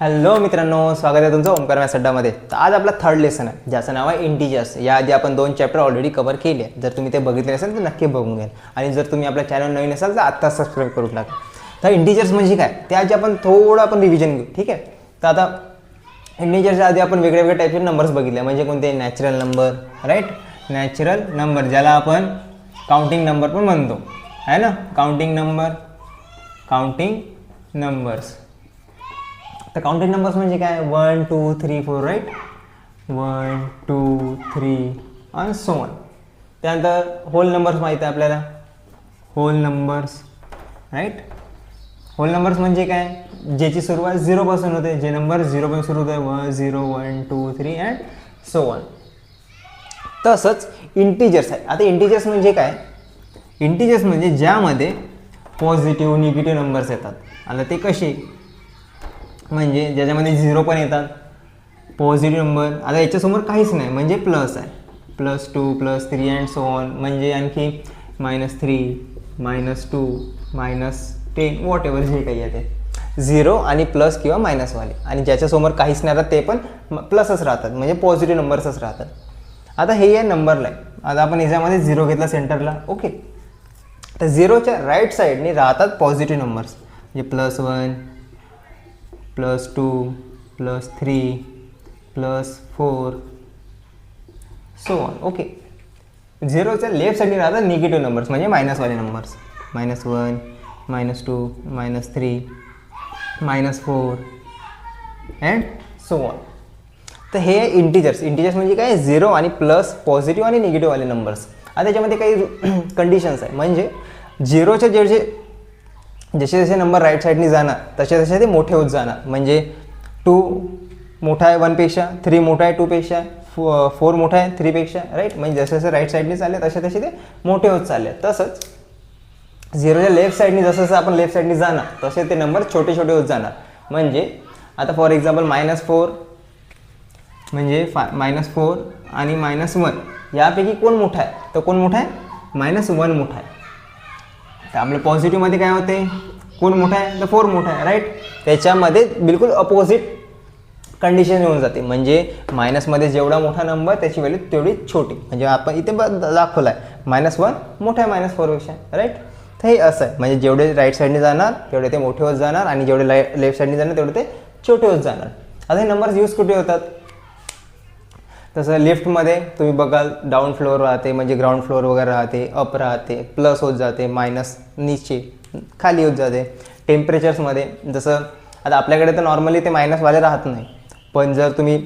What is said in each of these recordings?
Hello मित्रांनो, स्वागत आहे तुमचं ओमकार मॅथ्स अड्डामध्ये. तर आज आपला थर्ड लेसन आहे ज्याचं नाव आहे इंटिजर्स. याआधी आपण 2 चॅप्टर ऑलरेडी कव्हर केले आहे. जर तुम्ही ते बघितले असेल तर नक्की बघून घ्या. आणि जर तुम्ही आपल्या चॅनल नवीन असाल तर आत्ता सबस्क्राईब करून टाका. तर इंटिजर्स म्हणजे काय ते आज आपण थोडं रिव्हिजन घेऊ, ठीक आहे. तर आता इंटिजर्सच्या आधी आपण वेगवेगळ्या टाईपचे नंबर्स बघितले, म्हणजे कोणते natural number, right. Natural number ज्याला आपण काउंटिंग नंबर पण म्हणतो, आहे ना. Counting numbers. तर काउंटिंग नंबर्स म्हणजे काय, 1 2 3 4, राईट. 1 2 3 आणि सो ऑन. त्यानंतर होल नंबर्स माहीत आहे आपल्याला, whole numbers, right. Whole numbers म्हणजे काय, ज्याची सुरुवात 0 पासून होते, जे नंबर 0 पासून सुरू होते, 0 1 2 3 अँड सो ऑन. तसंच इंटिजर्स आहे. आता इंटिजर्स म्हणजे काय, इंटिजर्स म्हणजे ज्यामध्ये पॉझिटिव्ह निगेटिव्ह नंबर्स येतात. आता ते कसे, म्हणजे ज्याच्यामध्ये 0 पण येतात, पॉझिटिव्ह नंबर. आता याच्यासमोर काहीच नाही म्हणजे प्लस आहे, +2 +3 अँड सो ऑन. म्हणजे आणखी -3 -2 -10 वॉट एव्हर जे काही आहे ते 0 आणि प्लस किंवा मायनसवाले. आणि ज्याच्यासमोर काहीच नाही राहत ते पण प्लसच राहतात, म्हणजे पॉझिटिव्ह नंबर्सच राहतात. आता हे आहे नंबर लाईन. आता आपण याच्यामध्ये 0 घेतला सेंटरला, ओके. तर 0च्या राईट साईडने राहतात पॉझिटिव्ह नंबर्स, म्हणजे +1 +2 +3 +4 सो ऑन, ओके. 0च्या लेफ्ट साईडने राहतात निगेटिव्ह नंबर्स, म्हणजे मायनसवाले नंबर्स, -1 -2 -3 -4 अँड सो ऑन. तर हे इंटिजर्स. इंटिजर्स म्हणजे काय, 0 आणि प्लस, पॉझिटिव्ह आणि निगेटिव्हवाले नंबर्स. आता त्याच्यामध्ये काही कंडिशन्स आहे, म्हणजे 0च्या जसे जसे नंबर राईट साईडने जाणार तसे तसे ते मोठे होत जाणार. म्हणजे 2 मोठा आहे 1 पेक्षा, 3 मोठा आहे 2 पेक्षा, 4 मोठा आहे 3 पेक्षा, राईट. म्हणजे जसे जसे राईट साईडने चालले तसे तसे ते मोठे होत चालले. तसंच 0च्या लेफ्ट साईडने जसं जसं आपण लेफ्ट साईडने जाणार तसे ते नंबर छोटे छोटे होत जाणार. म्हणजे आता फॉर एक्झाम्पल -4 म्हणजे -4 आणि -1 यापैकी कोण मोठा आहे, तर कोण मोठा आहे, -1 मोठा आहे. तर आपल्या पॉझिटिव्हमध्ये काय होते, कोण मोठा आहे, तर 4 मोठा आहे, राईट. त्याच्यामध्ये बिलकुल अपोजिट कंडिशन येऊन जाते. म्हणजे मायनसमध्ये जेवढा मोठा नंबर त्याची व्हॅल्यू तेवढी छोटी. म्हणजे आपण इथे दाखवलं आहे -1 मोठा आहे -4पेक्षा, राईट. तर हे असं आहे, म्हणजे जेवढे राईट साईडने जाणार तेवढे ते मोठे होत जाणार, आणि जेवढे लेफ्ट साईडने जाणार तेवढे ते छोटे होत जाणार. आता हे नंबर्स यूज कुठे होतात, तसं लिफ्टमध्ये तुम्ही बघाल डाऊन फ्लोअर राहते, म्हणजे ग्राउंड फ्लोअर वगैरे राहते, अप राहते, प्लस होत जाते, मायनस नीचे खाली होत जाते. टेम्परेचर्समध्ये जसं आता आपल्याकडे तर नॉर्मली ते मायनसवाले राहत नाही, पण जर तुम्ही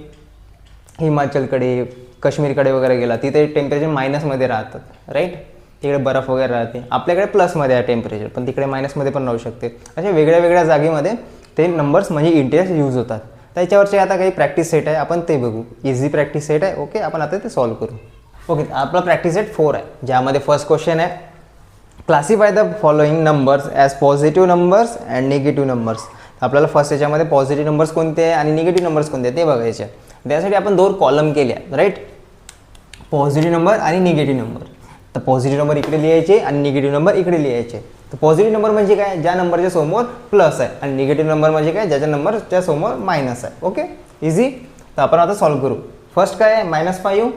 हिमाचलकडे काश्मीरकडे वगैरे गेला तिथे टेम्परेचर मायनसमध्ये राहतात, राईट. तिकडे बर्फ वगैरे राहते. आपल्याकडे प्लसमध्ये आहे टेम्परेचर, पण तिकडे मायनसमध्ये पण राहू शकते. अशा वेगळ्या वेगळ्या जागेमध्ये ते नंबर्स म्हणजे इंटिजर्स यूज होतात. त्याच्यावरचे आता काही प्रॅक्टिस सेट आहे, आपण ते बघू. इझी प्रॅक्टिस सेट आहे, ओके. आपण आता ते सॉल्व करू, ओके. आपला प्रॅक्टिस सेट 4 आहे, ज्यामध्ये फर्स्ट क्वेश्चन आहे, classify the following numbers as positive numbers and negative numbers. आपल्याला फर्स्ट याच्यामध्ये पॉझिटिव्ह नंबर्स कोणते आहे आणि निगेटिव्ह नंबर्स कोणते आहे ते बघायचे. त्यासाठी आपण 2 कॉलम केले आहेत, राईट. पॉझिटिव्ह नंबर आणि निगेटिव्ह नंबर. तर पॉझिटिव्ह नंबर इकडे लिहायचे आणि निगेटिव्ह नंबर इकडे लिहायचे. तर पॉझिटिव्ह नंबर म्हणजे काय, ज्या नंबरच्या समोर प्लस आहे, आणि निगेटिव्ह नंबर म्हणजे काय, ज्याच्या नंबरच्या समोर मायनस आहे, ओके. इझी. तर आपण आता सॉल्व करू. फर्स्ट काय आहे, -5.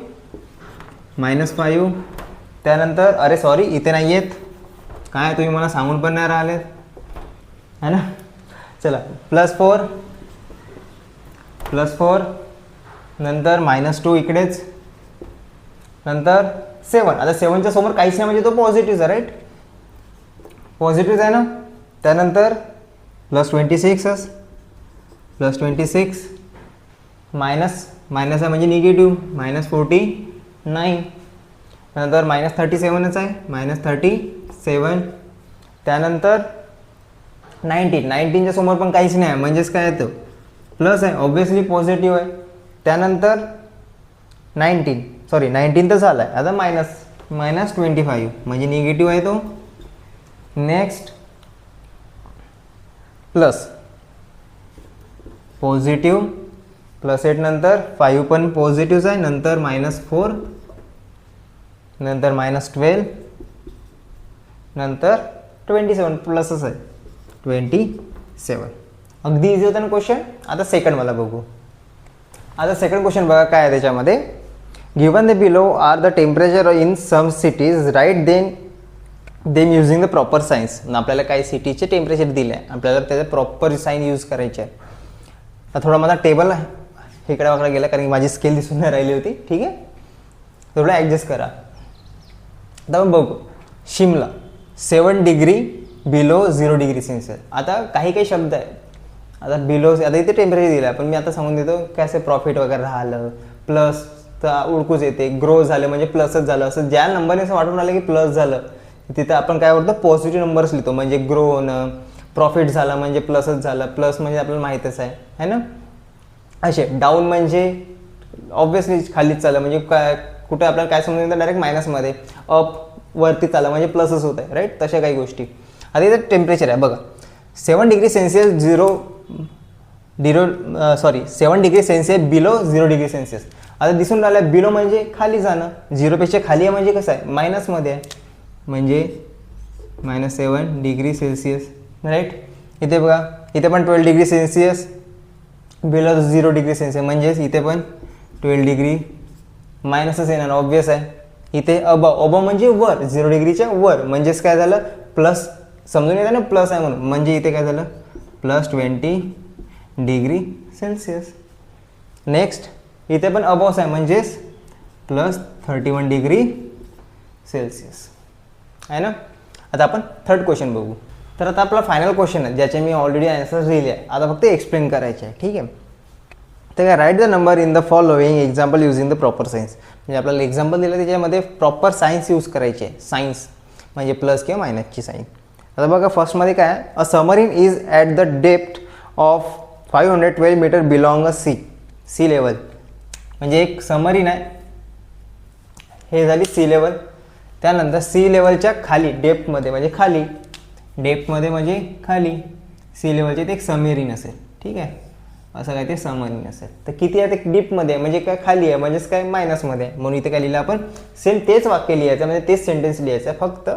त्यानंतर अरे सॉरी इथे नाही आहेत, काय तुम्ही मला सांगून पण नाही राहिलेत, है ना. चला, +4 नंतर -2 इकडेच, नंतर 7. आता 7च्या समोर काहीच नाही म्हणजे तो पॉझिटिव्ह आहे, राईट. पॉझिटिव्ह आहे ना. त्यानंतर +26 मायनस आहे म्हणजे निगेटिव्ह, -49. नंतर -37च आहे, -37. त्यानंतर 19च्या समोर पण काहीच नाही म्हणजेच काय येतं, प्लस आहे, ऑब्व्हियसली पॉझिटिव्ह आहे. त्यानंतर 19 तर झालं आहे, आता -25 म्हणजे निगेटिव्ह आहे तो. नेक्स्ट प्लस पॉझिटिव्ह, +8 नंतर 5 पण पॉझिटिव्ह आहे, नंतर -4, नंतर -12, नंतर 27 प्लसच आहे 27. अगदी इझी होता ना क्वेश्चन. आता सेकंड मला बघू. आता सेकंड क्वेश्चन बघा काय आहे त्याच्यामध्ये. Given the below are the temperature in some cities right then using the proper science. आपल्याला काही सिटीचे टेम्परेचर दिले आहे, आपल्याला त्याचं प्रॉपर साईन यूज करायचे आहे. आता थोडा माझा टेबल इकडे वाकडा गेला कारण की माझी स्केल दिसून नाही राहिली होती. ठीक आहे, थोडं ॲडजस्ट करा. आता आपण बघू. Shimla 7 degree below 0 degree Celsius. आता काही शब्द आहे. आता बिलो आता इथे टेम्परेचर दिलं आहे, पण मी आता सांगून देतो काय असे प्रॉफिट वगैरे राहिलं, प्लस तर उडकूच येते, ग्रो झालं म्हणजे प्लसच झालं. असं ज्या नंबरने असं वाटून राहिलं की प्लस झालं तिथं आपण काय करतो पॉझिटिव्ह नंबर्स लिहितो. म्हणजे ग्रो होणं, प्रॉफिट झाला म्हणजे प्लसच झालं, प्लस म्हणजे आपल्याला माहीतच आहे ना. असे डाऊन म्हणजे ऑब्व्हियसली खालीच चाललं म्हणजे काय कुठे आपल्याला काय समजून येतं डायरेक्ट मायनसमध्ये. अप वरती चाललं म्हणजे प्लसच होत आहे राईट. तशा काही गोष्टी. आता इथं टेम्परेचर आहे बघा 7 degree Celsius 7 degree Celsius below 0 degree Celsius. आता दिसून राहिलं बिलो म्हणजे खाली जाणं, 0पेक्षा खाली आहे म्हणजे कसं आहे मायनसमध्ये आहे म्हणजे -7 डिग्री सेल्सिअस राईट. इथे बघा इथे पण 12 degree Celsius below 0 degree Celsius म्हणजेच इथे पण 12 डिग्री मायनसच येणार ऑब्व्हियस आहे. इथे अबव म्हणजे वर 0 डिग्रीच्या वर म्हणजेच काय झालं प्लस समजून येतं ना प्लस आहे म्हणून. म्हणजे इथे काय झालं +20 डिग्री सेल्सिअस. नेक्स्ट इथे पण अबवच आहे म्हणजेच +31 डिग्री सेल्सिअस आहे ना. आता आपण थर्ड क्वेश्चन बघू. तर आता आपला फायनल क्वेश्चन आहे ज्याचे मी ऑलरेडी आन्सर लिहिले आहे. आता फक्त एक्सप्लेन करायचे आहे. ठीक आहे. तर काय write the number in the following example using the proper science. म्हणजे आपल्याला एक्झाम्पल दिलं त्याच्यामध्ये प्रॉपर सायन्स यूज करायचे आहे. सायन्स म्हणजे प्लस किंवा मायनसची साईन. आता बघा फर्स्टमध्ये काय आहे. A submarine is at the depth of 512 metre belong a sea level. म्हणजे एक सबमरीन आहे, हे झाली सी लेवल. त्यानंतर सी लेवलच्या खाली डेप्थमध्ये म्हणजे खाली डेप्थमध्ये म्हणजे खाली सी लेवलचे ते एक सबमरीन असेल. ठीक आहे, असं काय ते सबमरीन असेल. तर किती आहे ते डीपमध्ये म्हणजे काय खाली आहे म्हणजेच काय मायनसमध्ये आहे. म्हणून इथे काय लिहिलं आपण सेम तेच वाक्य लिहायचं म्हणजे तेच सेंटेन्स लिहायचं आहे. फक्त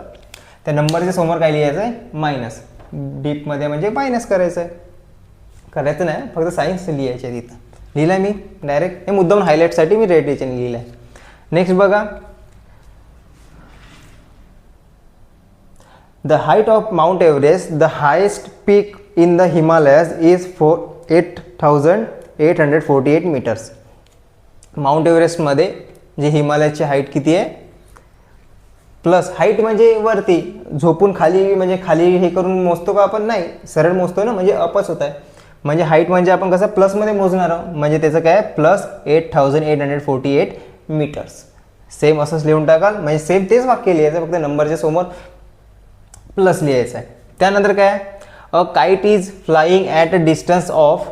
त्या नंबरच्या समोर काय लिहायचं आहे मायनस. डीपमध्ये म्हणजे मायनस करायचं आहे. करायचं नाही फक्त सायन्स लिहायचं आहे. तिथं लिहिलं मी डायरेक्ट हे मुद्दाम हायलाईटसाठी मी रेड याच्याने लिहिलं आहे. नेक्स्ट बघा. The height of Mount Everest, the highest peak in the Himalayas, is 8,848 meters. Mount एव्हरेस्टमध्ये जे हिमालयाची हाईट किती आहे प्लस हाईट म्हणजे वरती झोपून खाली म्हणजे खाली हे करून मोजतो का आपण नाही सरळ मोजतो ना म्हणजे अपच होत आहे. म्हणजे हाईट म्हणजे आपण कसं प्लसमध्ये मोजणार आहोत म्हणजे त्याचं काय +8,848 मीटर्स. सेम असंच लिहून टाकाल म्हणजे सेम तेच वाक्य लिहायचं फक्त नंबरच्या समोर प्लस लिहायचं आहे. त्यानंतर काय a kite is flying at a distance of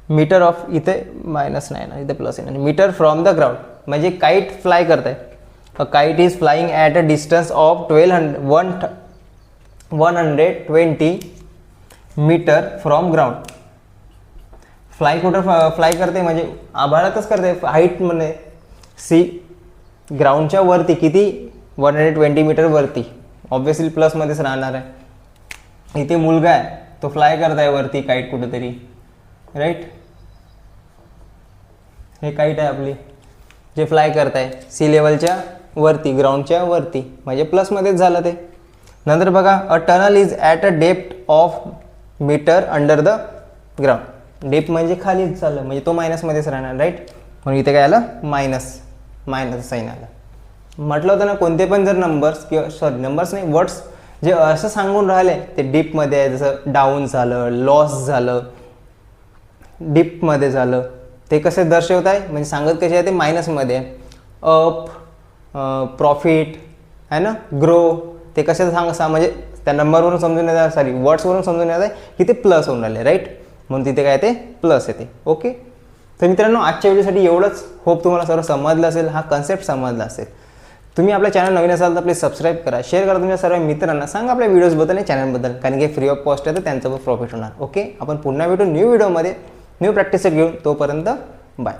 metre of इथे मायनस नाही ना इथे प्लस आहे मीटर फ्रॉम द ग्राउंड म्हणजे काईट फ्लाय करत आहे. A kite is flying at a distance of 120 metre from ground. Fly कुठं फ्लाय करते म्हणजे आभाळातच करते. हाईट म्हणजे सी ग्राउंडच्या वरती किती 120 मीटर वरती ऑब्व्हियसली प्लसमध्येच राहणार आहे. इथे मुलगा आहे तो फ्लाय करत आहे वरती काईट कुठेतरी राईट. हे काईट आहे आपली जे फ्लाय करत आहे सी लेवलच्या वरती ग्राउंडच्या वरती म्हणजे प्लसमध्येच झालं ते. नंतर बघा a tunnel is at a depth of metre under the ground. Depth म्हणजे खालीच झालं म्हणजे तो मायनसमध्येच राहणार राईट. म्हणून इथे काय आलं मायनस साईन आलं. म्हटलं होतं ना कोणते पण जर नंबर्स किंवा नंबर्स नाही वर्ड्स जे असं सांगून राहिले ते डीपमध्ये आहे जसं डाऊन झालं लॉस झालं डीपमध्ये झालं ते कसे दर्शवत आहे म्हणजे सांगत कसे आहे ते मायनसमध्ये आहे. अप प्रॉफिट आहे ना ग्रो ते कसे म्हणजे त्या नंबरवरून समजून येतात वर्ड्सवरून समजून येत आहे की ते प्लस होऊन राहिले राईट. म्हणून तिथे काय ते प्लस येते. ओके तर मित्रांनो आजच्या व्हिडिओसाठी एवढंच. होप तुम्हाला सर्व समजलं असेल हा कन्सेप्ट समजला असेल. तुम्ही आपल्या चॅनल नवीन असाल तर प्लीज सबस्क्राईब करा शेअर करा तुमच्या सर्व मित्रांना सांगा आपल्या व्हिडिओजबद्दल आणि चॅनलबद्दल कारण की फ्री ऑफ कॉस्ट आहे तर त्यांचं पण प्रॉफिट होणार. ओके आपण पुन्हा भेटू न्यू व्हिडिओमध्ये न्यू प्रॅक्टिस घेऊन. तोपर्यंत बाय.